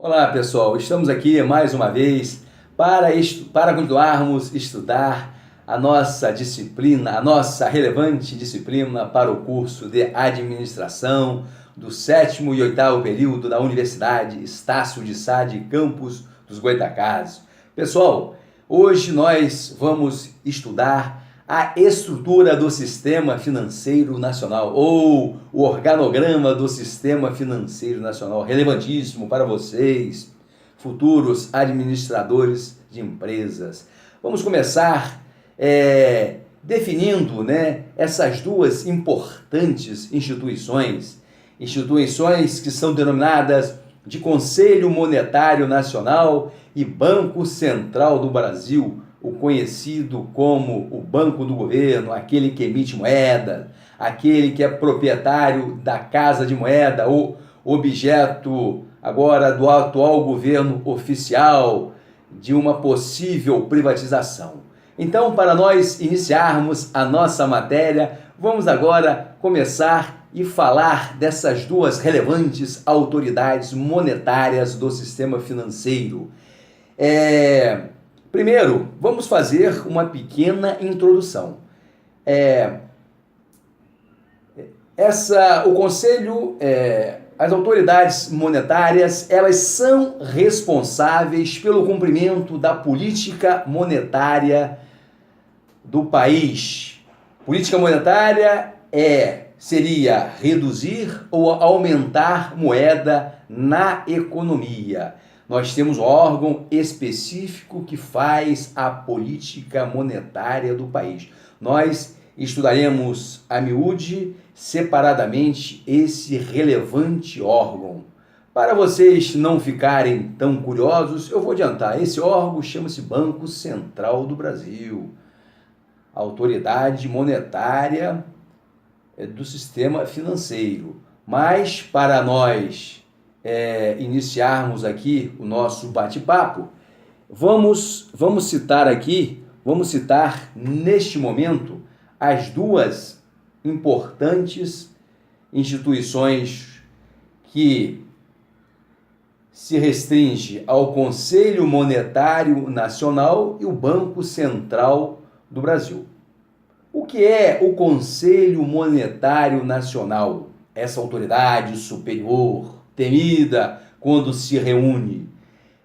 Olá pessoal, estamos aqui mais uma vez para continuarmos estudar a nossa disciplina, a nossa relevante disciplina para o curso de Administração do 7º e 8º período da Universidade Estácio de Sá de Campos dos Goytacazes. Pessoal, hoje nós vamos estudar a estrutura do Sistema Financeiro Nacional, ou o organograma do Sistema Financeiro Nacional, relevantíssimo para vocês, futuros administradores de empresas. Vamos começar definindo, essas duas importantes instituições que são denominadas de Conselho Monetário Nacional e Banco Central do Brasil, o conhecido como o Banco do Governo, aquele que emite moeda, aquele que é proprietário da Casa de Moeda, ou objeto agora do atual governo oficial de uma possível privatização. Então, para nós iniciarmos a nossa matéria, vamos agora começar e falar dessas duas relevantes autoridades monetárias do sistema financeiro. Primeiro, vamos fazer uma pequena introdução. O Conselho, as autoridades monetárias, elas são responsáveis pelo cumprimento da política monetária do país. Política monetária seria reduzir ou aumentar moeda na economia. Nós temos um órgão específico que faz a política monetária do país. Nós estudaremos a miúde, separadamente, esse relevante órgão. Para vocês não ficarem tão curiosos, eu vou adiantar. Esse órgão chama-se Banco Central do Brasil, autoridade monetária do sistema financeiro. Mas, para nós iniciarmos aqui o nosso bate-papo, vamos citar neste momento as duas importantes instituições que se restringe ao Conselho Monetário Nacional e o Banco Central do Brasil. O que é o Conselho Monetário Nacional? Essa autoridade superior, temida quando se reúne,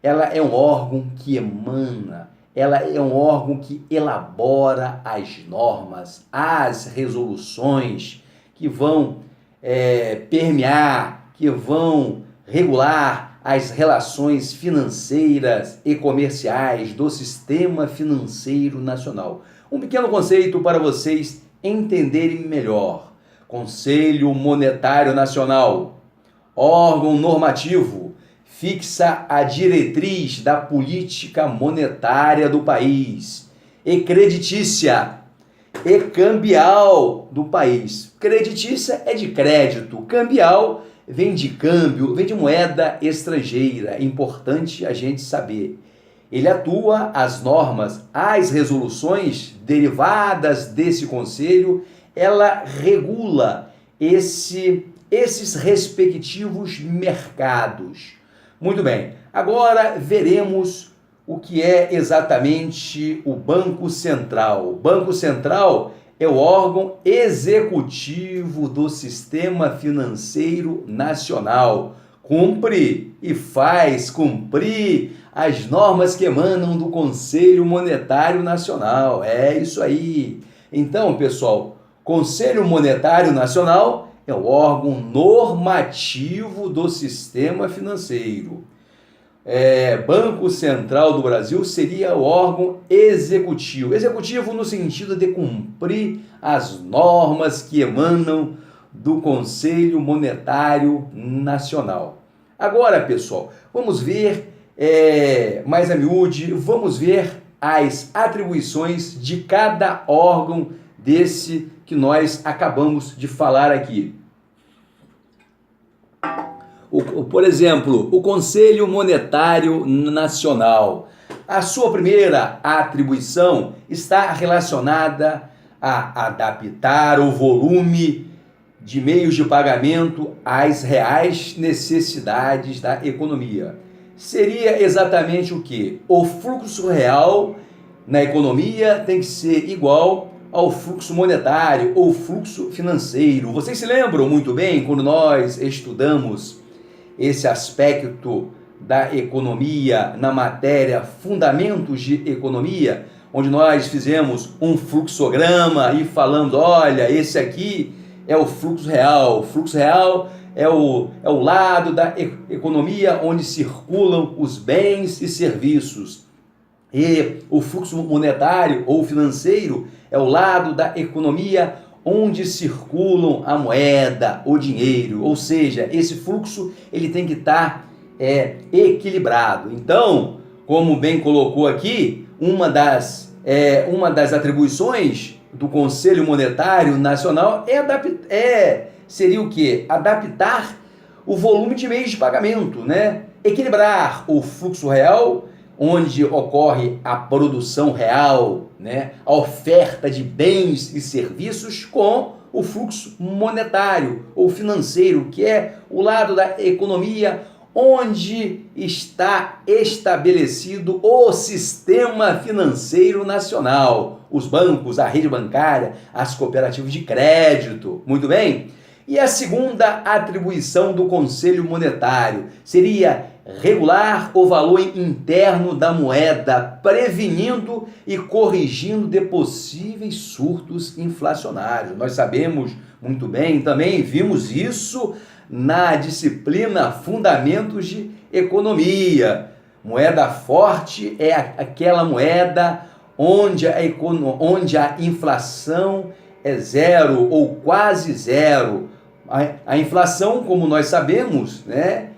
ela é um órgão que emana, ela é um órgão que elabora as normas, as resoluções que vão permear, que vão regular as relações financeiras e comerciais do sistema financeiro nacional. Um pequeno conceito para vocês entenderem melhor. Conselho Monetário Nacional, órgão normativo, fixa a diretriz da política monetária do país e creditícia e cambial do país. Creditícia é de crédito, cambial vem de câmbio, vem de moeda estrangeira. É importante a gente saber. Ele atua, as normas, as resoluções derivadas desse conselho, ela regula esses respectivos mercados. Muito bem, agora veremos o que é exatamente o Banco Central. O Banco Central é o órgão executivo do Sistema Financeiro Nacional. Cumpre e faz cumprir as normas que emanam do Conselho Monetário Nacional. É isso aí. Então, pessoal, Conselho Monetário Nacional é o órgão normativo do sistema financeiro. Banco Central do Brasil seria o órgão executivo. Executivo no sentido de cumprir as normas que emanam do Conselho Monetário Nacional. Agora, pessoal, vamos ver mais a miúde, vamos ver as atribuições de cada órgão desse que nós acabamos de falar aqui. Por exemplo, o Conselho Monetário Nacional. A sua primeira atribuição está relacionada a adaptar o volume de meios de pagamento às reais necessidades da economia. seria exatamente o quê? O fluxo real na economia tem que ser igual ao fluxo monetário ou fluxo financeiro. Vocês se lembram muito bem quando nós estudamos esse aspecto da economia na matéria Fundamentos de Economia, onde nós fizemos um fluxograma e falamos, olha, esse aqui é o fluxo real. O fluxo real é o lado da economia onde circulam os bens e serviços. E o fluxo monetário ou financeiro é o lado da economia onde circulam a moeda, o dinheiro. Ou seja, esse fluxo ele tem que estar equilibrado. Então, como bem colocou aqui, uma das atribuições do Conselho Monetário Nacional seria o quê? Adaptar o volume de meios de pagamento, né? Equilibrar o fluxo real, onde ocorre a produção real, né? A oferta de bens e serviços, com o fluxo monetário ou financeiro, que é o lado da economia onde está estabelecido o sistema financeiro nacional, os bancos, a rede bancária, as cooperativas de crédito. Muito bem? E a segunda atribuição do Conselho Monetário seria regular o valor interno da moeda, prevenindo e corrigindo de possíveis surtos inflacionários. Nós sabemos muito bem, também vimos isso na disciplina Fundamentos de Economia. Moeda forte é aquela moeda onde a inflação é zero ou quase zero. A inflação, como nós sabemos, né,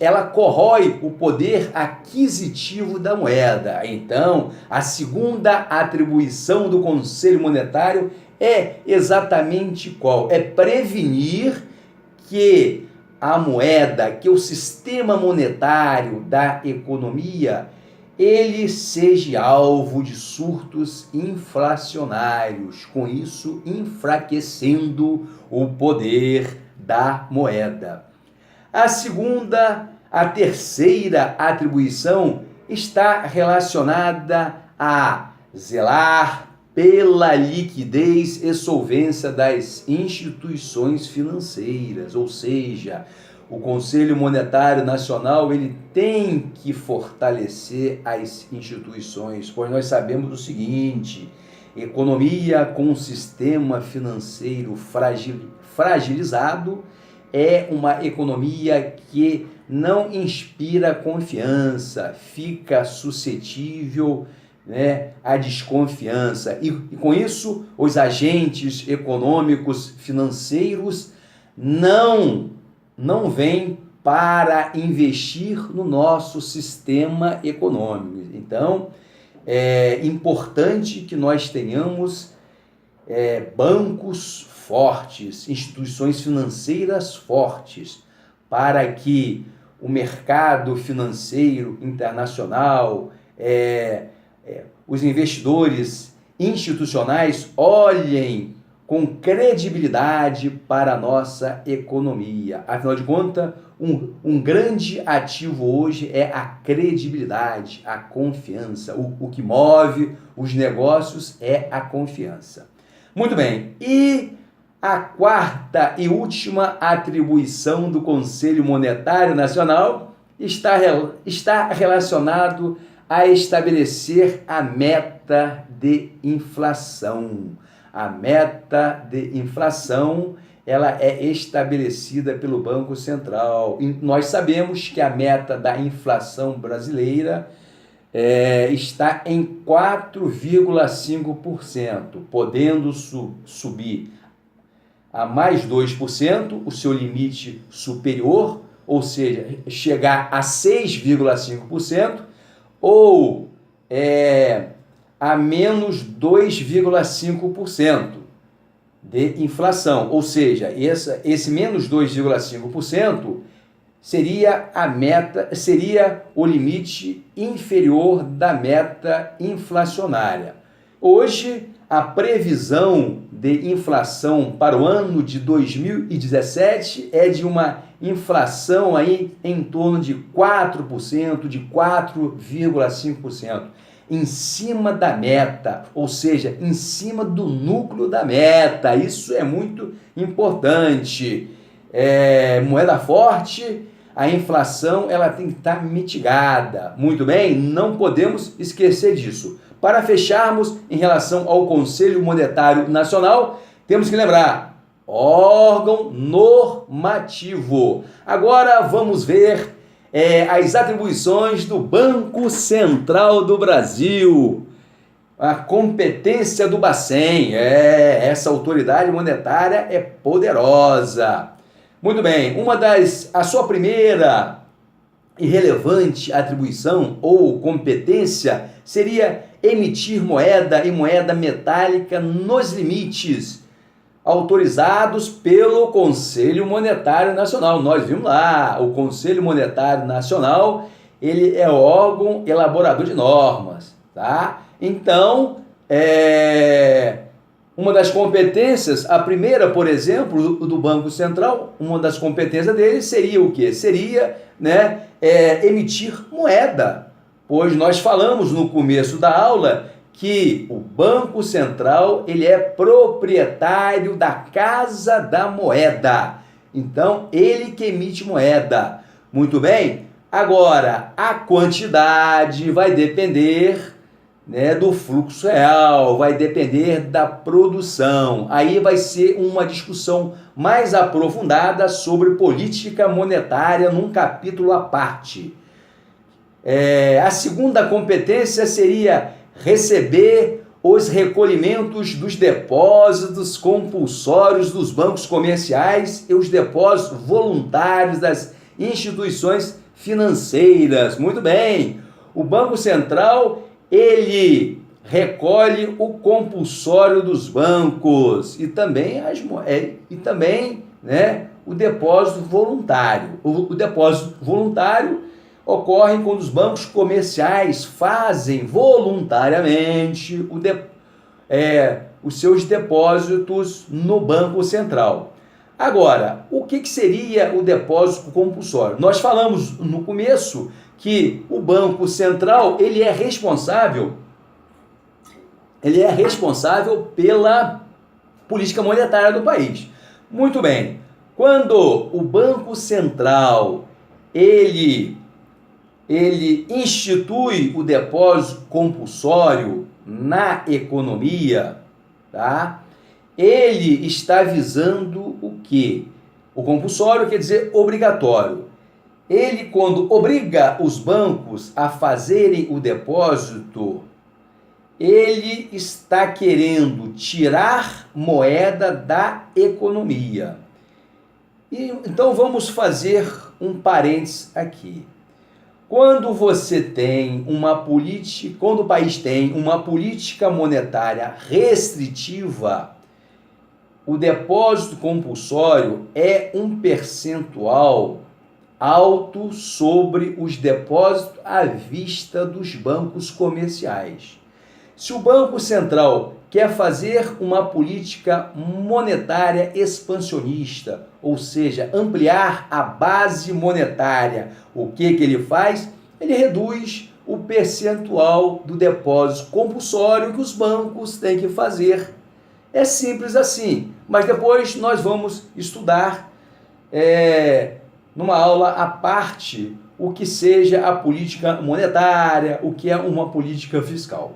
ela corrói o poder aquisitivo da moeda. Então, a segunda atribuição do Conselho Monetário é exatamente qual? É prevenir que a moeda, que o sistema monetário da economia, ele seja alvo de surtos inflacionários, com isso enfraquecendo o poder da moeda. A terceira atribuição está relacionada a zelar pela liquidez e solvência das instituições financeiras, ou seja, o Conselho Monetário Nacional ele tem que fortalecer as instituições, pois nós sabemos o seguinte: economia com sistema financeiro fragilizado é uma economia que não inspira confiança, fica suscetível, né, à desconfiança. E com isso, os agentes econômicos financeiros não vêm para investir no nosso sistema econômico. Então, é importante que nós tenhamos bancos fortes, instituições financeiras fortes, para que o mercado financeiro internacional, os investidores institucionais olhem com credibilidade para a nossa economia. Afinal de contas, um grande ativo hoje é a credibilidade, a confiança. O que move os negócios é a confiança. Muito bem, e a quarta e última atribuição do Conselho Monetário Nacional está relacionado a estabelecer a meta de inflação. A meta de inflação ela é estabelecida pelo Banco Central. E nós sabemos que a meta da inflação brasileira está em 4,5%, podendo subir a mais 2%, o seu limite superior, ou seja, chegar a 6,5%, ou a menos 2,5% de inflação. Ou seja, esse menos 2,5% seria a meta, seria o limite inferior da meta inflacionária. Hoje, a previsão de inflação para o ano de 2017 é de uma inflação aí em torno de 4%, de 4,5%, em cima da meta, ou seja, em cima do núcleo da meta. Isso é muito importante. Moeda forte, a inflação ela tem que estar mitigada. Muito bem, não podemos esquecer disso. Para fecharmos, em relação ao Conselho Monetário Nacional, temos que lembrar, órgão normativo. Agora vamos ver as atribuições do Banco Central do Brasil. A competência do Bacen, essa autoridade monetária é poderosa. Muito bem, a sua primeira e relevante atribuição ou competência seria emitir moeda e moeda metálica nos limites autorizados pelo Conselho Monetário Nacional. Nós vimos lá, o Conselho Monetário Nacional, ele é órgão elaborador de normas, tá? Então, uma das competências, a primeira, por exemplo, do Banco Central, uma das competências dele seria o quê? Seria, emitir moeda, pois nós falamos no começo da aula que o Banco Central ele é proprietário da Casa da Moeda. Então, ele que emite moeda. Muito bem? Agora, a quantidade vai depender do fluxo real, vai depender da produção. Aí vai ser uma discussão mais aprofundada sobre política monetária num capítulo à parte. A segunda competência seria receber os recolhimentos dos depósitos compulsórios dos bancos comerciais e os depósitos voluntários das instituições financeiras. Muito bem, o Banco Central ele recolhe o compulsório dos bancos e também o depósito voluntário. O depósito voluntário ocorre quando os bancos comerciais fazem voluntariamente os seus depósitos no Banco Central. Agora, o que seria o depósito compulsório? Nós falamos no começo que o Banco Central ele é responsável pela política monetária do país. Muito bem, quando o Banco Central ele institui o depósito compulsório na economia, tá? Ele está visando o quê? O compulsório quer dizer obrigatório. Ele, quando obriga os bancos a fazerem o depósito, ele está querendo tirar moeda da economia. Então vamos fazer um parênteses aqui. Quando o país tem uma política monetária restritiva, o depósito compulsório é um percentual alto sobre os depósitos à vista dos bancos comerciais. Se o Banco Central quer fazer uma política monetária expansionista, ou seja, ampliar a base monetária, o que ele faz? Ele reduz o percentual do depósito compulsório que os bancos têm que fazer. É simples assim, mas depois nós vamos estudar numa aula à parte o que seja a política monetária, o que é uma política fiscal.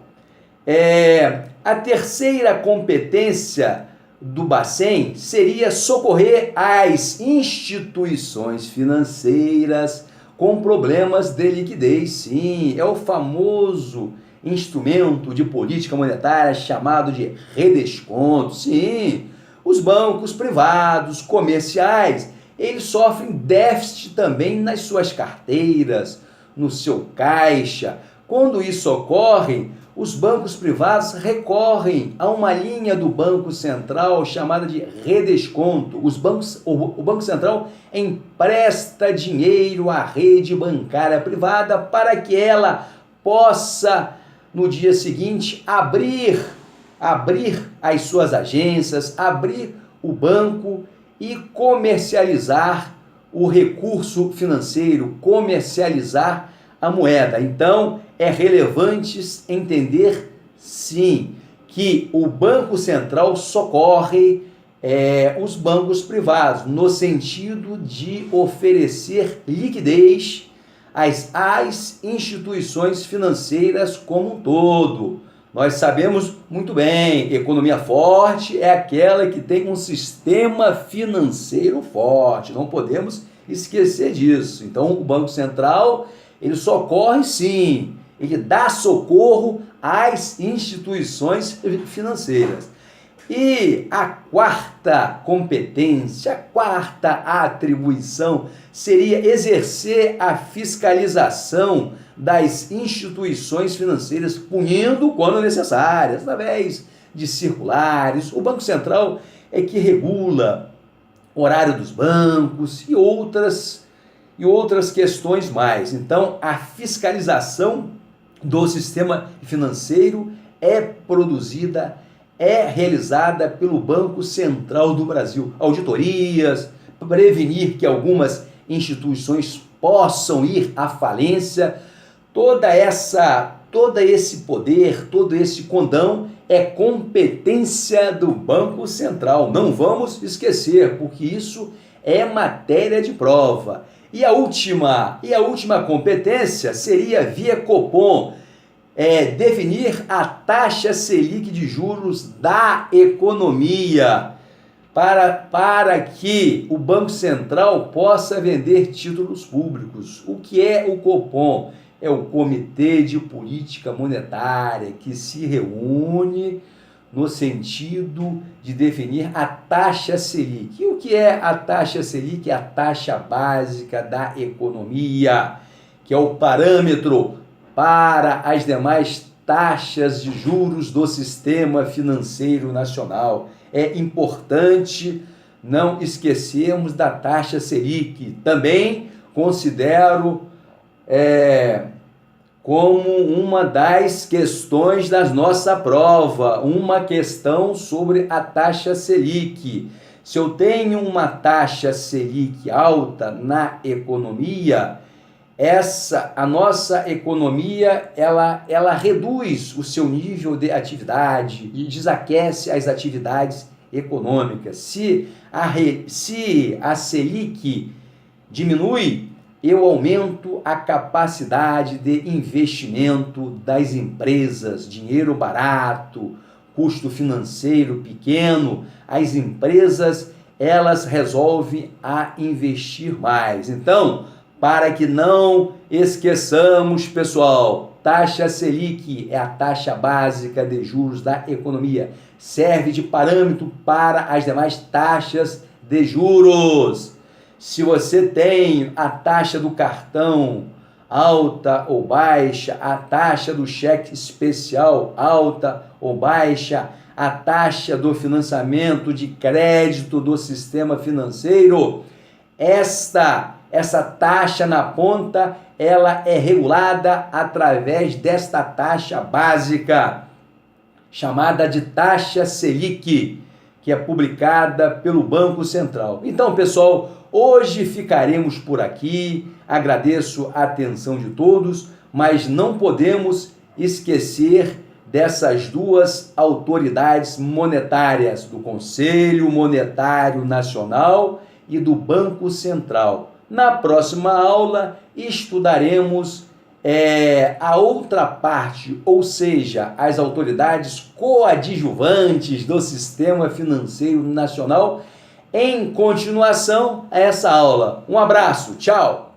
A terceira competência do Bacen seria socorrer as instituições financeiras com problemas de liquidez. Sim, é o famoso instrumento de política monetária chamado de redesconto. Sim, os bancos privados, comerciais, eles sofrem déficit também nas suas carteiras, no seu caixa. Quando isso ocorre, os bancos privados recorrem a uma linha do Banco Central chamada de redesconto. O Banco Central empresta dinheiro à rede bancária privada para que ela possa no dia seguinte, abrir as suas agências, abrir o banco e comercializar o recurso financeiro, comercializar a moeda. Então, é relevante entender, sim, que o Banco Central socorre os bancos privados, no sentido de oferecer liquidez às instituições financeiras como um todo. Nós sabemos muito bem, economia forte é aquela que tem um sistema financeiro forte, não podemos esquecer disso. Então, o Banco Central, ele socorre sim, ele dá socorro às instituições financeiras. E a quarta competência, a quarta atribuição seria exercer a fiscalização das instituições financeiras, punindo quando necessário, através de circulares. O Banco Central é que regula o horário dos bancos e outras questões mais. Então, a fiscalização do sistema financeiro é realizada pelo Banco Central do Brasil. Auditorias, prevenir que algumas instituições possam ir à falência. Todo esse poder, todo esse condão é competência do Banco Central. Não vamos esquecer, porque isso é matéria de prova. E a última competência seria via Copom, definir a taxa Selic de juros da economia para que o Banco Central possa vender títulos públicos. O que é o Copom? É o Comitê de Política Monetária, que se reúne no sentido de definir a taxa Selic. E o que é a taxa Selic? É a taxa básica da economia, que é o parâmetro para as demais taxas de juros do sistema financeiro nacional. É importante não esquecermos da taxa Selic. Também considero como uma das questões da nossa prova, uma questão sobre a taxa Selic. Se eu tenho uma taxa Selic alta na economia, a nossa economia ela reduz o seu nível de atividade e desaquece as atividades econômicas. Se a Selic diminui, eu aumento a capacidade de investimento das empresas, dinheiro barato, custo financeiro pequeno, as empresas elas resolvem a investir mais. Então, para que não esqueçamos, pessoal, taxa Selic é a taxa básica de juros da economia. Serve de parâmetro para as demais taxas de juros. Se você tem a taxa do cartão alta ou baixa, a taxa do cheque especial alta ou baixa, a taxa do financiamento de crédito do sistema financeiro, essa taxa na ponta, ela é regulada através desta taxa básica, chamada de taxa Selic, que é publicada pelo Banco Central. Então, pessoal, hoje ficaremos por aqui. Agradeço a atenção de todos, mas não podemos esquecer dessas duas autoridades monetárias, do Conselho Monetário Nacional e do Banco Central. Na próxima aula, estudaremos a outra parte, ou seja, as autoridades coadjuvantes do Sistema Financeiro Nacional, em continuação a essa aula. Um abraço, tchau!